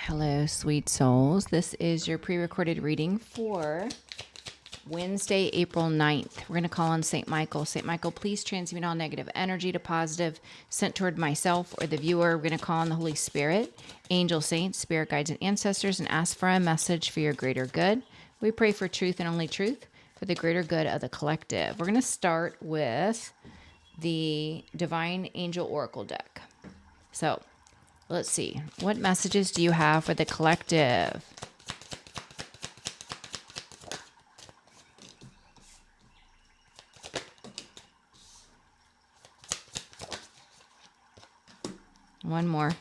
Hello, sweet souls. This is your pre-recorded reading for Wednesday, April 9th. We're going to call on St. Michael. St. Michael, please transmute all negative energy to positive sent toward myself or the viewer. We're going to call on the Holy Spirit, angel saints, spirit guides, and ancestors, and ask for a message for your greater good. We pray for truth and only truth for the greater good of the collective. We're going to start with the Divine Angel Oracle deck. So, let's see. What messages do you have for the collective? One more.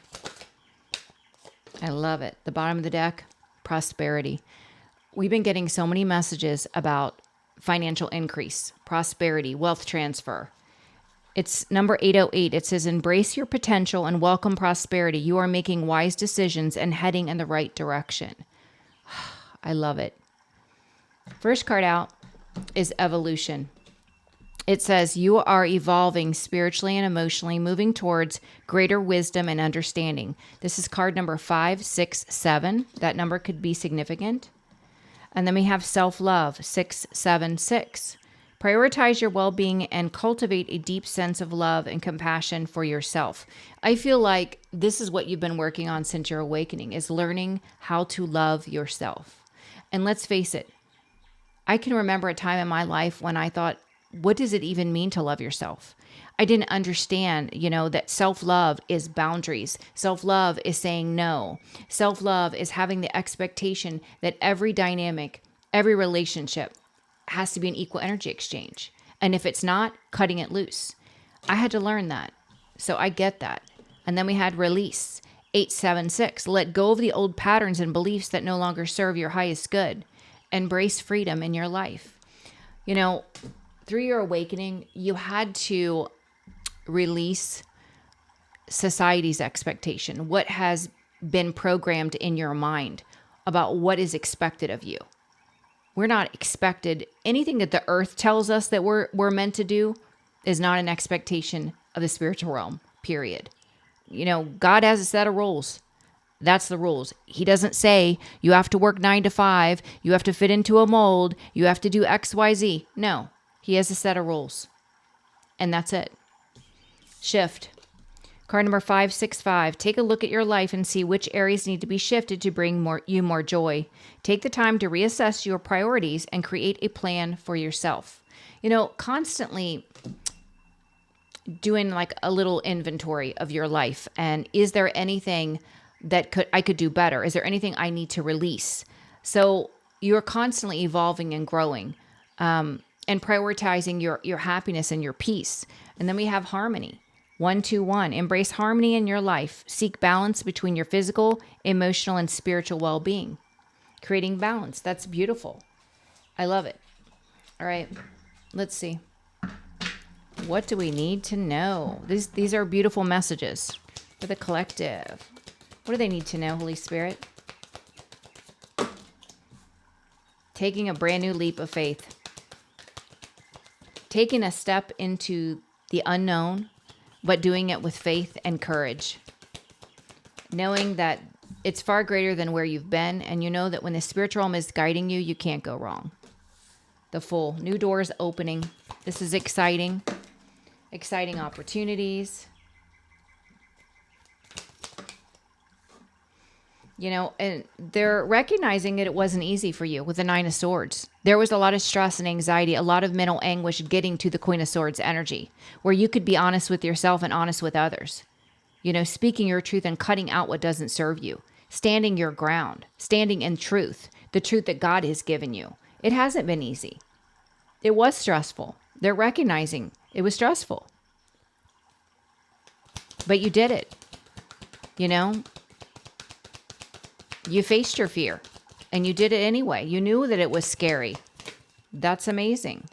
I love it. The bottom of the deck, prosperity. We've been getting so many messages about financial increase, prosperity, wealth transfer. It's number 808. It says, embrace your potential and welcome prosperity. You are making wise decisions and heading in the right direction. I love it. First card out is evolution. It says, you are evolving spiritually and emotionally, moving towards greater wisdom and understanding. This is card number 567. That number could be significant. And then we have self-love, 676. Prioritize your well-being and cultivate a deep sense of love and compassion for yourself. I feel like this is what you've been working on since your awakening, is learning how to love yourself. And let's face it, I can remember a time in my life when I thought, what does it even mean to love yourself? I didn't understand, that self-love is boundaries. Self-love is saying no. Self-love is having the expectation that every dynamic, every relationship has to be an equal energy exchange. And if it's not, cutting it loose. I had to learn that. So I get that. And then we had release, 876. Let go of the old patterns and beliefs that no longer serve your highest good. Embrace freedom in your life. Through your awakening, you had to release society's expectation, what has been programmed in your mind about what is expected of you. We're not expected. Anything that the earth tells us that we're meant to do is not an expectation of the spiritual realm, period. God has a set of rules. That's the rules. He doesn't say you have to work 9 to 5, you have to fit into a mold, you have to do X, Y, Z. No, he has a set of rules. And that's it. Shift. Card number 565. Take a look at your life and see which areas need to be shifted to bring you more joy. Take the time to reassess your priorities and create a plan for yourself. Constantly doing like a little inventory of your life. And is there anything that I could do better? Is there anything I need to release? So you're constantly evolving and growing, and prioritizing your happiness and your peace. And then we have harmony. 121. Embrace harmony in your life. Seek balance between your physical, emotional, and spiritual well-being. Creating balance. That's beautiful. I love it. All right. Let's see. What do we need to know? These are beautiful messages for the collective. What do they need to know, Holy Spirit? Taking a brand new leap of faith. Taking a step into the unknown, but doing it with faith and courage. Knowing that it's far greater than where you've been, and you know that when the spiritual realm is guiding you, you can't go wrong. The Fool. New doors opening. This is exciting. Exciting opportunities. And they're recognizing that it wasn't easy for you with the 9 of Swords. There was a lot of stress and anxiety, a lot of mental anguish getting to the Queen of Swords energy, where you could be honest with yourself and honest with others. Speaking your truth and cutting out what doesn't serve you. Standing your ground, standing in truth, the truth that God has given you. It hasn't been easy. It was stressful. They're recognizing it was stressful. But you did it. You faced your fear, and you did it anyway. You knew that it was scary. That's amazing.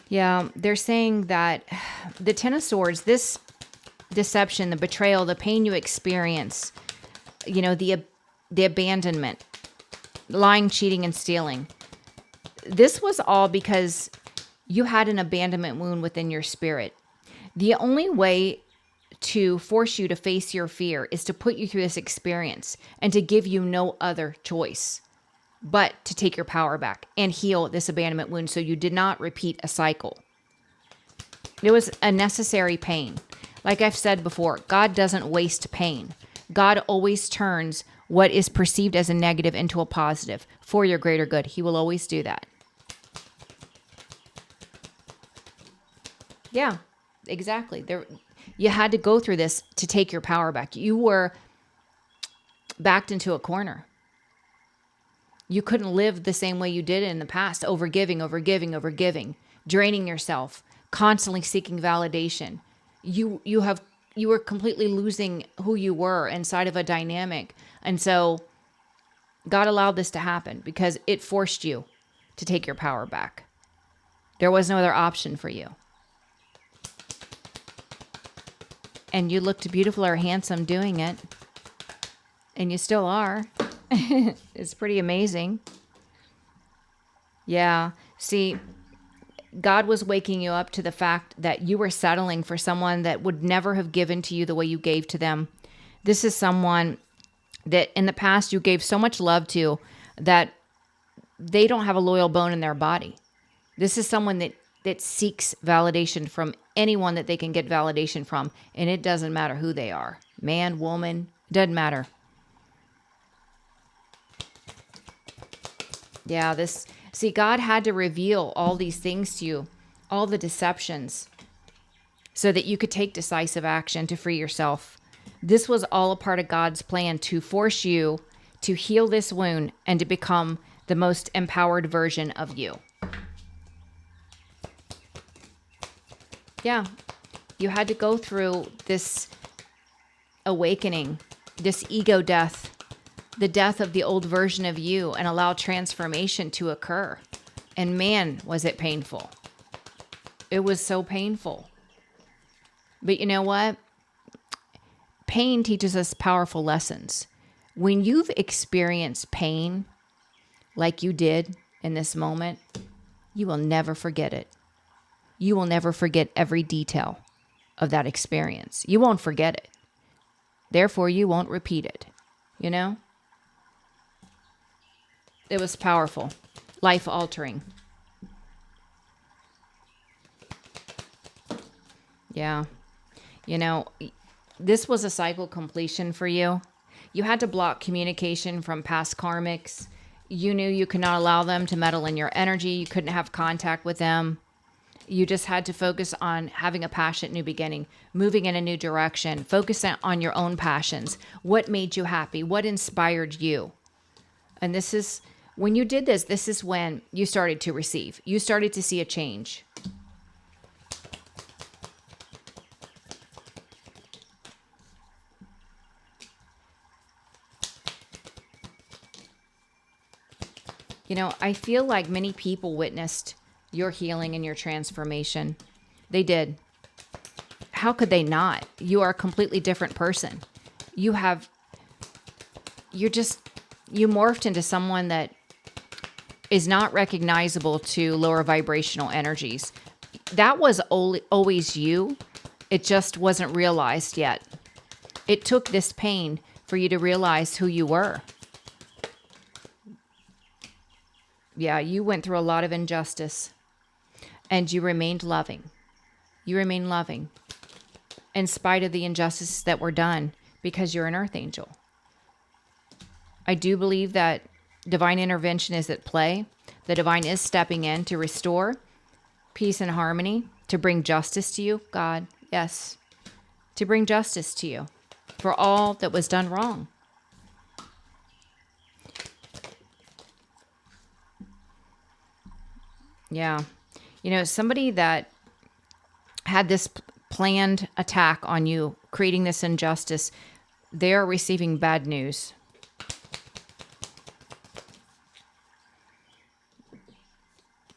Yeah, they're saying that the 10 of Swords, this deception, the betrayal, the pain you experience, the abandonment, lying, cheating, and stealing. This was all because you had an abandonment wound within your spirit. The only way to force you to face your fear is to put you through this experience and to give you no other choice but to take your power back and heal this abandonment wound so you did not repeat a cycle. It was a necessary pain. Like I've said before, God doesn't waste pain. God always turns what is perceived as a negative into a positive for your greater good. He will always do that. Yeah, exactly. You had to go through this to take your power back. You were backed into a corner. You couldn't live the same way you did in the past, overgiving, draining yourself, constantly seeking validation. You were completely losing who you were inside of a dynamic. And so God allowed this to happen because it forced you to take your power back. There was no other option for you. And you looked beautiful or handsome doing it. And you still are. It's pretty amazing. Yeah. See, God was waking you up to the fact that you were settling for someone that would never have given to you the way you gave to them. This is someone that in the past you gave so much love to that they don't have a loyal bone in their body. This is someone that seeks validation from anyone that they can get validation from. And it doesn't matter who they are. Man, woman, doesn't matter. Yeah, God had to reveal all these things to you, all the deceptions, so that you could take decisive action to free yourself. This was all a part of God's plan to force you to heal this wound and to become the most empowered version of you. Yeah, you had to go through this awakening, this ego death, the death of the old version of you, and allow transformation to occur. And man, was it painful. It was so painful. But you know what? Pain teaches us powerful lessons. When you've experienced pain like you did in this moment, you will never forget it. You will never forget every detail of that experience. You won't forget it. Therefore, you won't repeat it. You know? It was powerful, life-altering. Yeah. You know, this was a cycle completion for you. You had to block communication from past karmics. You knew you could not allow them to meddle in your energy. You couldn't have contact with them. You just had to focus on having a passionate new beginning, moving in a new direction, focusing on your own passions. What made you happy? What inspired you? And this is, when you did this, this is when you started to receive. You started to see a change. You know, I feel like many people witnessed your healing and your transformation. They did. How could they not? You are a completely different person. You morphed into someone that is not recognizable to lower vibrational energies. That was always you. It just wasn't realized yet. It took this pain for you to realize who you were. Yeah, you went through a lot of injustice. And you remained loving. You remain loving in spite of the injustices that were done because you're an earth angel. I do believe that divine intervention is at play. The divine is stepping in to restore peace and harmony, to bring justice to you. God, yes, to bring justice to you for all that was done wrong. Yeah. You know, somebody that had this planned attack on you, creating this injustice, they are receiving bad news.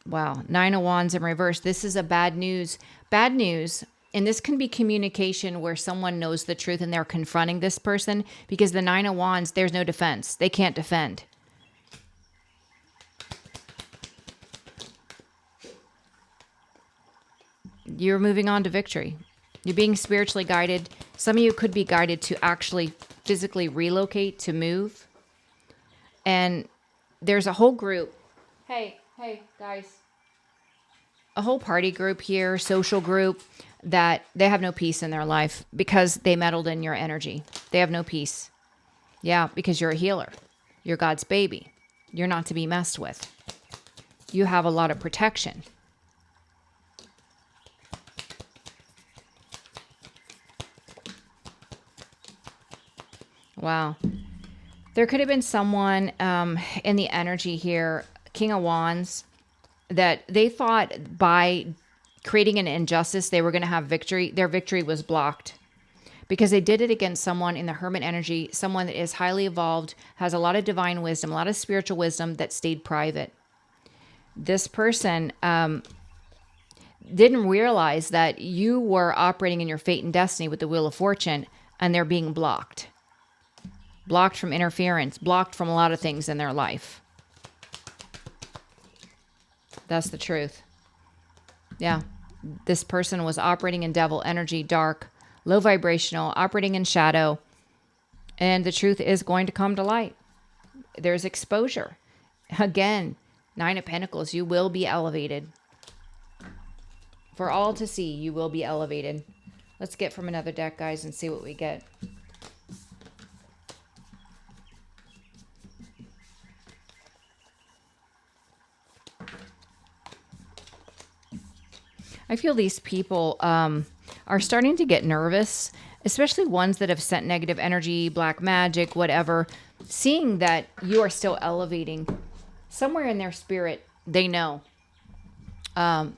Wow. 9 of Wands in reverse. This is a bad news. Bad news. And this can be communication where someone knows the truth and they're confronting this person, because the 9 of Wands, there's no defense. They can't defend. You're moving on to victory. You're being spiritually guided. Some of you could be guided to actually physically relocate, to move. And there's a whole group. Hey, guys. A whole party group here, social group, that they have no peace in their life because they meddled in your energy. They have no peace. Yeah, because you're a healer. You're God's baby. You're not to be messed with. You have a lot of protection. Wow. There could have been someone in the energy here, King of Wands, that they thought by creating an injustice, they were going to have victory. Their victory was blocked because they did it against someone in the Hermit energy, someone that is highly evolved, has a lot of divine wisdom, a lot of spiritual wisdom, that stayed private. This person didn't realize that you were operating in your fate and destiny with the Wheel of Fortune, and they're being blocked. Blocked from interference, blocked from a lot of things in their life. That's the truth. Yeah. This person was operating in devil energy, dark, low vibrational, operating in shadow. And the truth is going to come to light. There's exposure. Again, 9 of Pentacles, you will be elevated. For all to see, you will be elevated. Let's get from another deck, guys, and see what we get. I feel these people are starting to get nervous, especially ones that have sent negative energy, black magic, whatever, seeing that you are still elevating. Somewhere in their spirit, they know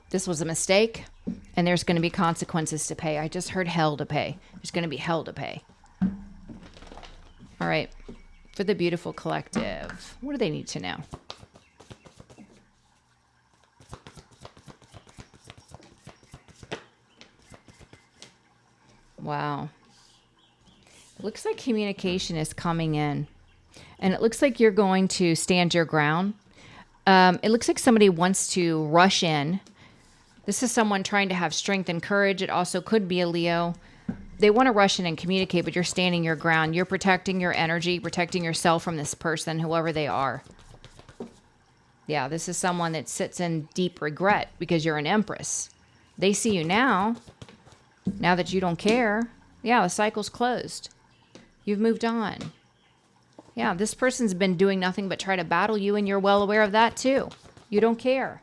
this was a mistake and there's going to be consequences to pay. I just heard hell to pay. There's going to be hell to pay. All right. For the beautiful collective, what do they need to know? Wow. It looks like communication is coming in. And it looks like you're going to stand your ground. It looks like somebody wants to rush in. This is someone trying to have strength and courage. It also could be a Leo. They want to rush in and communicate, but you're standing your ground. You're protecting your energy, protecting yourself from this person, whoever they are. Yeah, this is someone that sits in deep regret because you're an Empress. They see you now. Now that you don't care, yeah, the cycle's closed. You've moved on. Yeah, this person's been doing nothing but try to battle you, and you're well aware of that too. You don't care.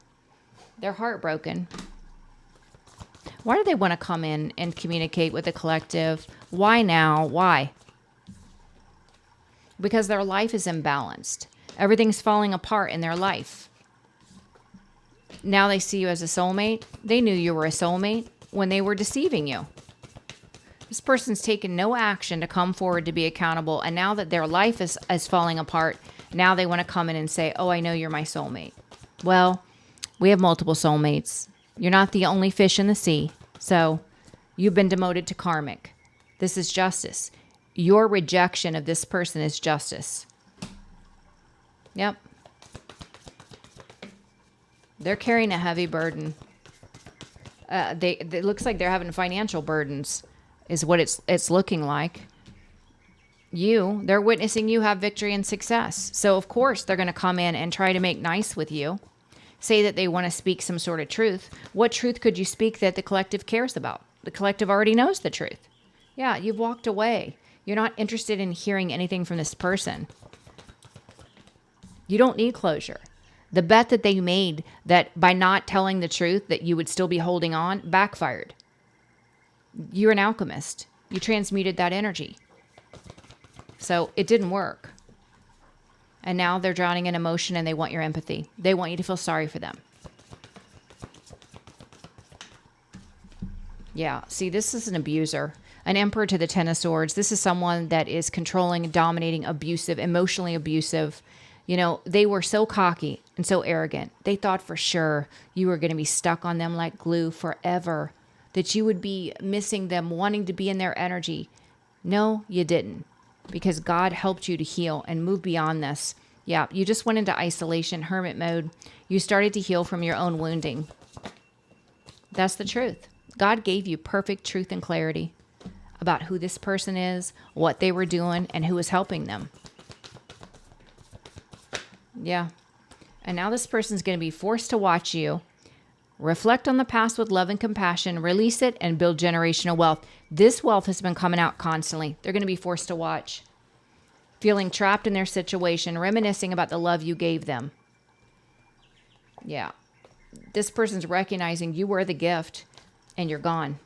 They're heartbroken. Why do they want to come in and communicate with the collective? Why now? Why? Because their life is imbalanced. Everything's falling apart in their life. Now they see you as a soulmate. They knew you were a soulmate when they were deceiving you. This person's taken no action to come forward to be accountable. And now that their life is falling apart, now they want to come in and say, oh, I know you're my soulmate. Well, we have multiple soulmates. You're not the only fish in the sea. So you've been demoted to karmic. This is justice. Your rejection of this person is justice. Yep. They're carrying a heavy burden. It looks like they're having financial burdens, is what it's looking like. They're witnessing you have victory and success. So of course they're going to come in and try to make nice with you, say that they want to speak some sort of truth. What truth could you speak that the collective cares about? The collective already knows the truth. Yeah, you've walked away. You're not interested in hearing anything from this person. You don't need closure. The bet that they made that by not telling the truth that you would still be holding on backfired. You're an alchemist. You transmuted that energy. So it didn't work. And now they're drowning in emotion and they want your empathy. They want you to feel sorry for them. Yeah, see, this is an abuser. An Emperor to the Ten of Swords. This is someone that is controlling, dominating, abusive, emotionally abusive. You know, they were so cocky and so arrogant. They thought for sure you were going to be stuck on them like glue forever, that you would be missing them, wanting to be in their energy. No, you didn't, because God helped you to heal and move beyond this. Yeah, you just went into isolation, hermit mode. You started to heal from your own wounding. That's the truth. God gave you perfect truth and clarity about who this person is, what they were doing, and who was helping them. Yeah. And now this person's going to be forced to watch you reflect on the past with love and compassion, release it, and build generational wealth. This wealth has been coming out constantly. They're going to be forced to watch, feeling trapped in their situation, reminiscing about the love you gave them. Yeah. This person's recognizing you were the gift and you're gone.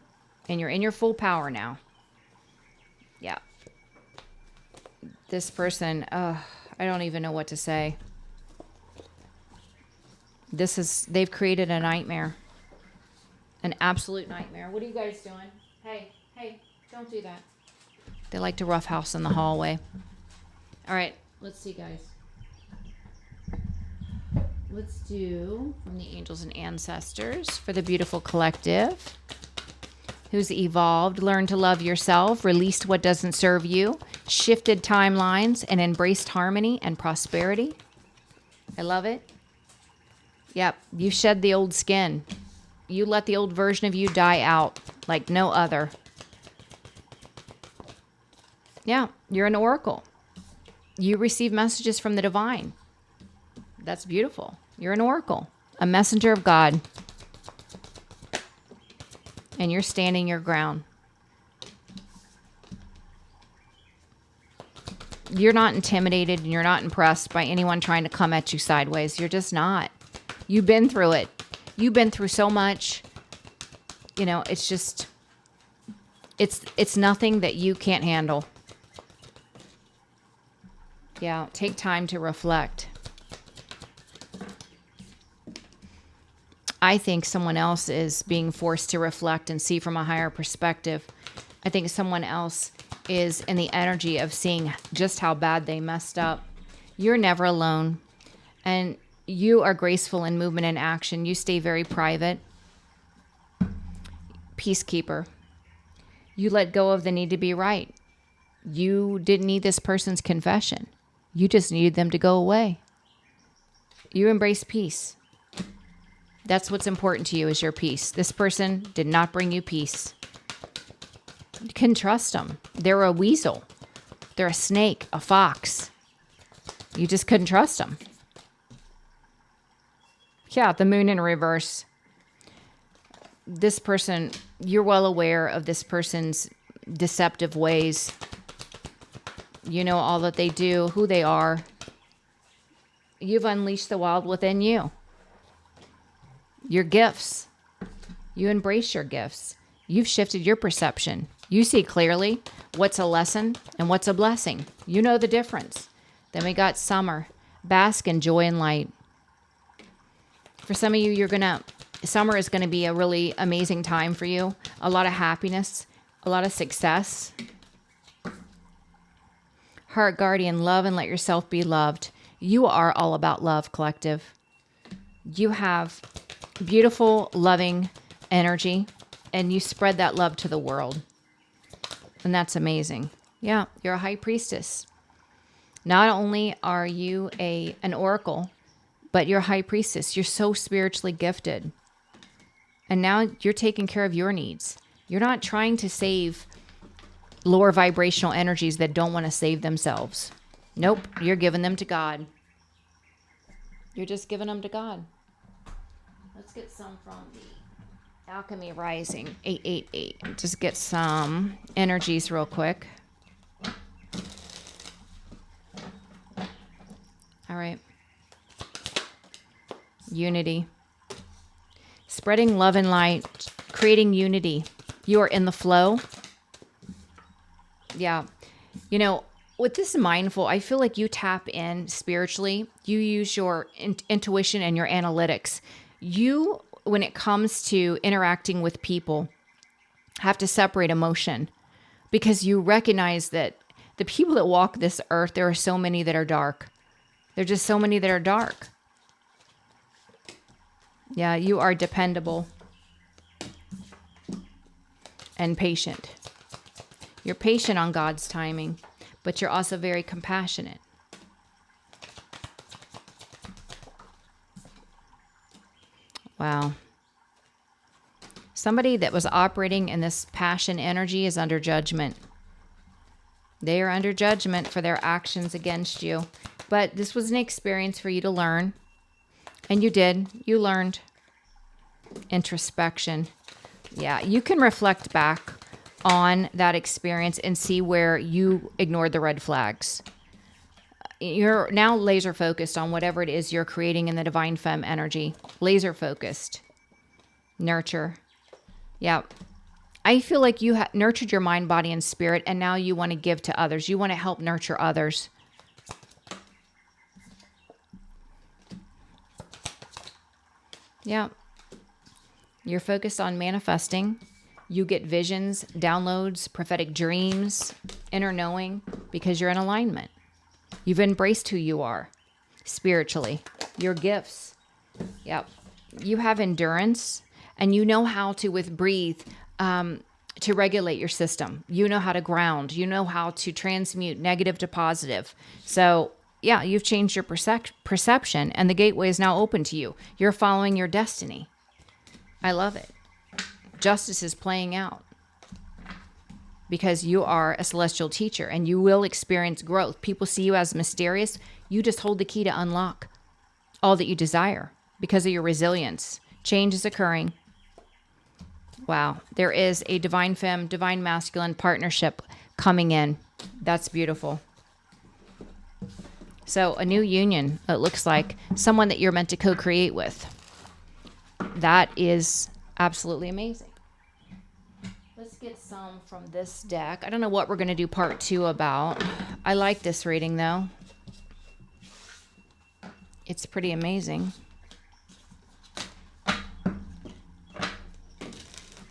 And you're in your full power now. Yeah. This person, I don't even know what to say. They've created a nightmare. An absolute nightmare. What are you guys doing? Hey, don't do that. They like to roughhouse in the hallway. All right, let's see, guys. Let's do from the angels and ancestors for the beautiful collective who's evolved, learned to love yourself, released what doesn't serve you, shifted timelines, and embraced harmony and prosperity. I love it. Yep, you shed the old skin. You let the old version of you die out like no other. Yeah, you're an oracle. You receive messages from the divine. That's beautiful. You're an oracle, a messenger of God. And you're standing your ground. You're not intimidated and you're not impressed by anyone trying to come at you sideways. You're just not. You've been through it. You've been through so much. You know, it's just, it's nothing that you can't handle. Yeah, take time to reflect. I think someone else is being forced to reflect and see from a higher perspective. I think someone else is in the energy of seeing just how bad they messed up. You're never alone. And you are graceful in movement and action. You stay very private. Peacekeeper. You let go of the need to be right. You didn't need this person's confession. You just needed them to go away. You embrace peace. That's what's important to you is your peace. This person did not bring you peace. You can trust them. They're a weasel. They're a snake, a fox. You just couldn't trust them. Yeah, the moon in reverse. This person, you're well aware of this person's deceptive ways. You know all that they do, who they are. You've unleashed the wild within you. Your gifts. You embrace your gifts. You've shifted your perception. You see clearly what's a lesson and what's a blessing. You know the difference. Then we got summer. Bask in joy and light. For some of you, summer is going to be a really amazing time for you. A lot of happiness, a lot of success. Heart guardian, love and let yourself be loved. You are all about love, collective. You have beautiful, loving energy, and you spread that love to the world. And that's amazing. Yeah, you're a high priestess. Not only are you an oracle, but you're a high priestess. You're so spiritually gifted. And now you're taking care of your needs. You're not trying to save lower vibrational energies that don't want to save themselves. Nope, you're giving them to God. You're just giving them to God. Let's get some from the Alchemy Rising 888. Just get some energies real quick. All right. Unity. Spreading love and light. Creating unity. You are in the flow. Yeah. You know, with this mindful, I feel like you tap in spiritually. You use your intuition and your analytics. You, when it comes to interacting with people, have to separate emotion because you recognize that the people that walk this earth, there are so many that are dark. There are just so many that are dark. Yeah, you are dependable and patient. You're patient on God's timing, but you're also very compassionate. Wow. Somebody that was operating in this passion energy is under judgment. They are under judgment for their actions against you. But this was an experience for you to learn. And you did. You learned. Introspection. Yeah, you can reflect back on that experience and see where you ignored the red flags. You're now laser focused on whatever it is you're creating in the divine femme energy. Laser focused. Nurture. Yeah. I feel like you nurtured your mind, body, and spirit, and now you want to give to others. You want to help nurture others. Yeah. You're focused on manifesting. You get visions, downloads, prophetic dreams, inner knowing, because you're in alignment. You've embraced who you are spiritually, your gifts. Yep. You have endurance. And you know how to, with breathe, to regulate your system. You know how to ground. You know how to transmute negative to positive. So, yeah, you've changed your perception, and the gateway is now open to you. You're following your destiny. I love it. Justice is playing out because you are a celestial teacher, and you will experience growth. People see you as mysterious. You just hold the key to unlock all that you desire because of your resilience. Change is occurring. Wow. There is a divine femme, divine masculine partnership coming in. That's beautiful. So a new union, it looks like someone that you're meant to co-create with. That is absolutely amazing. Let's get some from this deck. I don't know what we're going to do part 2 about. I like this reading though. It's pretty amazing.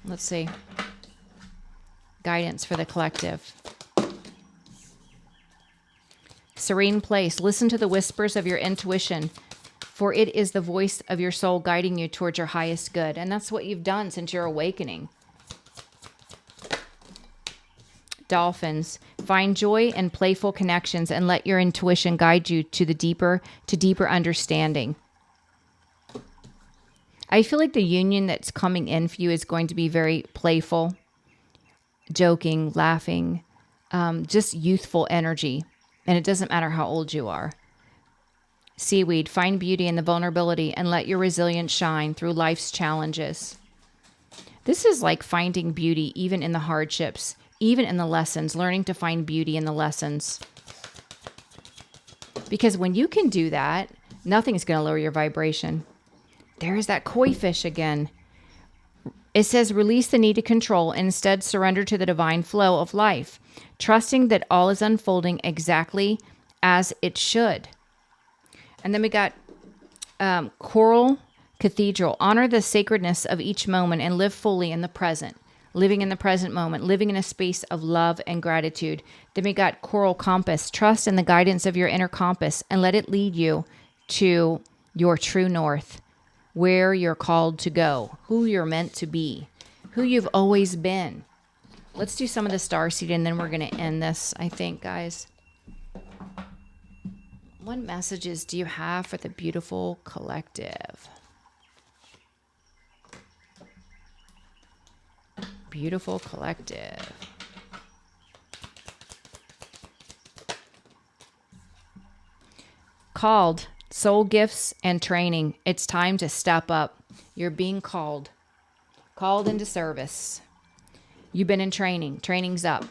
Let's see. Guidance for the collective. Serene place. Listen to the whispers of your intuition, for it is the voice of your soul guiding you towards your highest good. And that's what you've done since your awakening. Dolphins. Find joy and playful connections and let your intuition guide you to deeper understanding. I feel like the union that's coming in for you is going to be very playful, joking, laughing, just youthful energy. And it doesn't matter how old you are. Seaweed, find beauty in the vulnerability and let your resilience shine through life's challenges. This is like finding beauty even in the hardships, even in the lessons, learning to find beauty in the lessons. Because when you can do that, nothing's going to lower your vibration. There's that koi fish again. It says, release the need to control and instead surrender to the divine flow of life, trusting that all is unfolding exactly as it should. And then we got Coral Cathedral. Honor the sacredness of each moment and live fully in the present. Living in the present moment, living in a space of love and gratitude. Then we got Coral Compass. Trust in the guidance of your inner compass and let it lead you to your true north. Where you're called to go, who you're meant to be, who you've always been. Let's do some of the starseed and then we're going to end this, I think, guys. What messages do you have for the beautiful collective? Beautiful collective. Called. Soul gifts and training. It's time to step up. You're being called. Called into service. You've been in training. Training's up.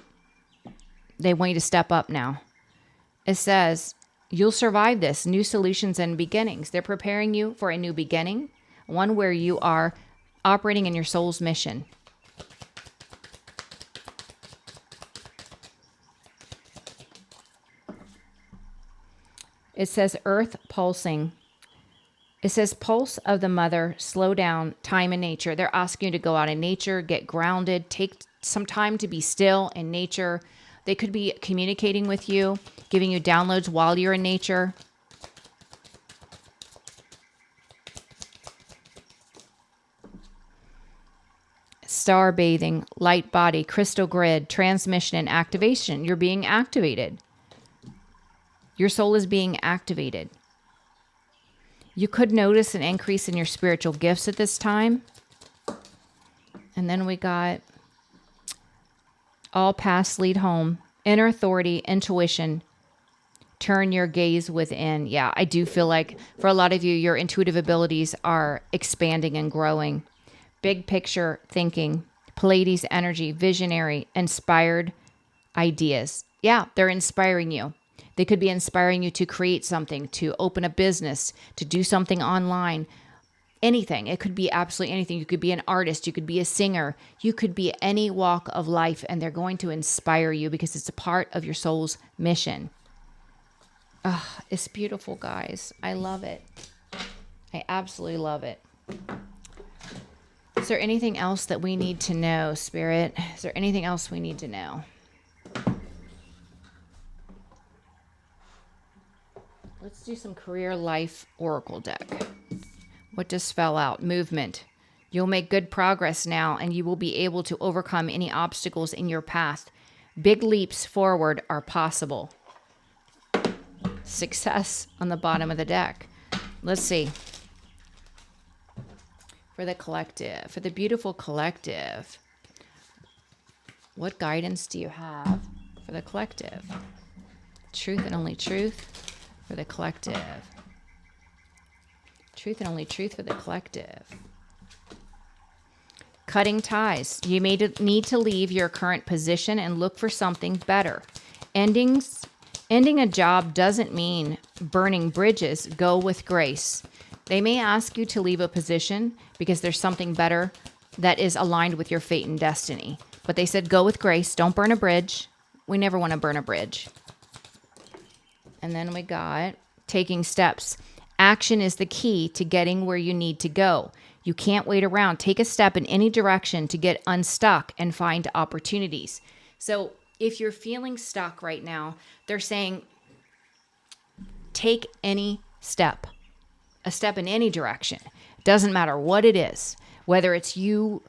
They want you to step up now. It says, you'll survive this. New solutions and beginnings. They're preparing you for a new beginning. One where you are operating in your soul's mission. It says earth pulsing. It says pulse of the mother, slow down, time in nature. They're asking you to go out in nature, get grounded, take some time to be still in nature. They could be communicating with you, giving you downloads while you're in nature. Star bathing, light body, crystal grid, transmission, and activation. You're being activated. Your soul is being activated. You could notice an increase in your spiritual gifts at this time. And then we got all paths lead home, inner authority, intuition, turn your gaze within. Yeah, I do feel like for a lot of you, your intuitive abilities are expanding and growing. Big picture thinking, Pleiades energy, visionary, inspired ideas. Yeah, they're inspiring you. They could be inspiring you to create something, to open a business, to do something online, anything. It could be absolutely anything. You could be an artist. You could be a singer. You could be any walk of life, and they're going to inspire you because it's a part of your soul's mission. Oh, it's beautiful, guys. I love it. I absolutely love it. Is there anything else that we need to know, Spirit? Is there anything else we need to know? Let's do some career life oracle deck. What just fell out? Movement. You'll make good progress now, and you will be able to overcome any obstacles in your path. Big leaps forward are possible. Success on the bottom of the deck. Let's see. For the collective, for the beautiful collective, what guidance do you have for the collective? Truth and only truth for the collective. Truth and only truth for the collective. Cutting ties. You may need to leave your current position and look for something better. Ending a job doesn't mean burning bridges. Go with grace. They may ask you to leave a position because there's something better that is aligned with your fate and destiny. But they said go with grace. Don't burn a bridge. We never want to burn a bridge. And then we got taking steps. Action is the key to getting where you need to go. You can't wait around. Take a step in any direction to get unstuck and find opportunities. So if you're feeling stuck right now, they're saying take any step, a step in any direction. Doesn't matter what it is, whether it's you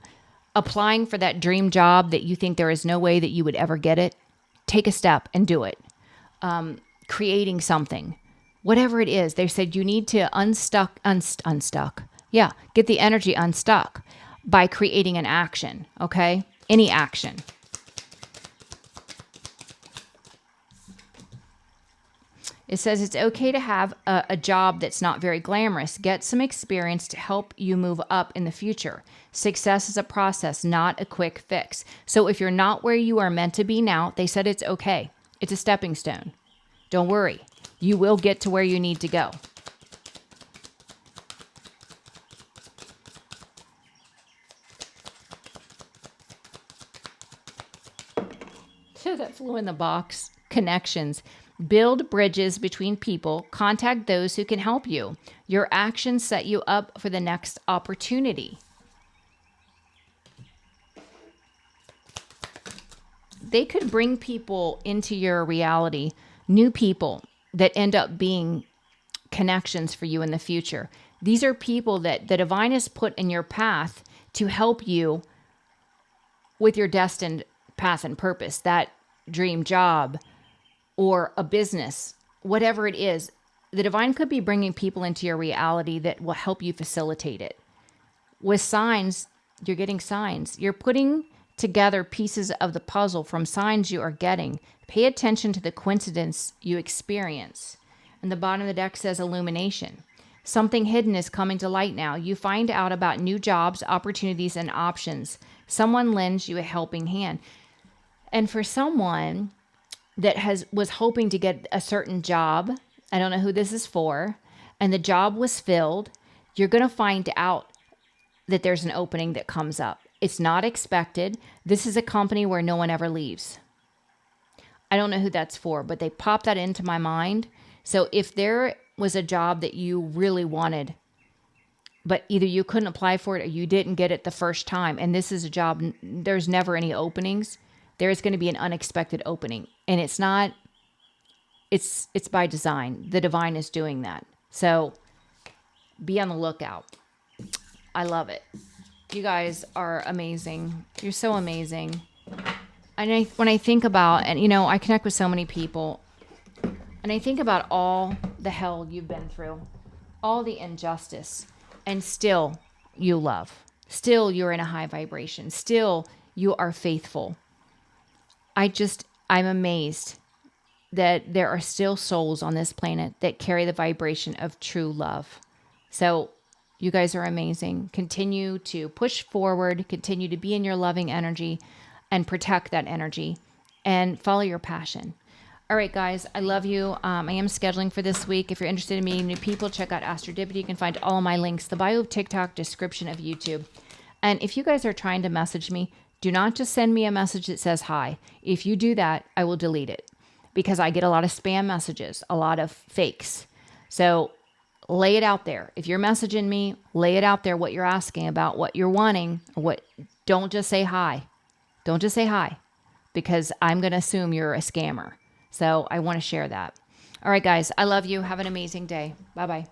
applying for that dream job that you think there is no way that you would ever get it. Take a step and do it. Creating something, whatever it is, they said you need to unstuck. Yeah, get the energy unstuck by creating an action, okay? Any action. It says it's okay to have a job that's not very glamorous. Get some experience to help you move up in the future. Success is a process, not a quick fix. So if you're not where you are meant to be now, they said it's okay. It's a stepping stone. Don't worry. You will get to where you need to go. That flew in the box. Connections. Build bridges between people. Contact those who can help you. Your actions set you up for the next opportunity. They could bring people into your reality, new people that end up being connections for you in the future. These are people that the divine has put in your path to help you with your destined path and purpose, that dream job or a business, whatever it is. The divine could be bringing people into your reality that will help you facilitate it. With signs, you're getting signs. You're putting together pieces of the puzzle from signs you are getting. Pay attention to the coincidence you experience. And the bottom of the deck says illumination. Something hidden is coming to light now. You find out about new jobs, opportunities, and options. Someone lends you a helping hand. And for someone that was hoping to get a certain job, I don't know who this is for, and the job was filled, you're going to find out that there's an opening that comes up. It's not expected. This is a company where no one ever leaves. I don't know who that's for, but they popped that into my mind. So if there was a job that you really wanted, but either you couldn't apply for it or you didn't get it the first time, and this is a job, there's never any openings, there's going to be an unexpected opening. And it's not, it's by design. The divine is doing that. So be on the lookout. I love it. You guys are amazing. You're so amazing. And when I think about, and I connect with so many people, and I think about all the hell you've been through, all the injustice, and still you love. Still, you're in a high vibration. Still, you are faithful. I'm amazed that there are still souls on this planet that carry the vibration of true love. So you guys are amazing. Continue to push forward, continue to be in your loving energy and protect that energy and follow your passion. All right, guys, I love you. I am scheduling for this week. If you're interested in meeting new people, check out Astrodivity. You can find all of my links, the bio of TikTok, description of YouTube. And if you guys are trying to message me, do not just send me a message that says hi. If you do that, I will delete it because I get a lot of spam messages, a lot of fakes. So lay it out there. If you're messaging me, lay it out there what you're asking about, what you're wanting. Don't just say hi. Don't just say hi because I'm going to assume you're a scammer. So I want to share that. All right, guys, I love you. Have an amazing day. Bye-bye.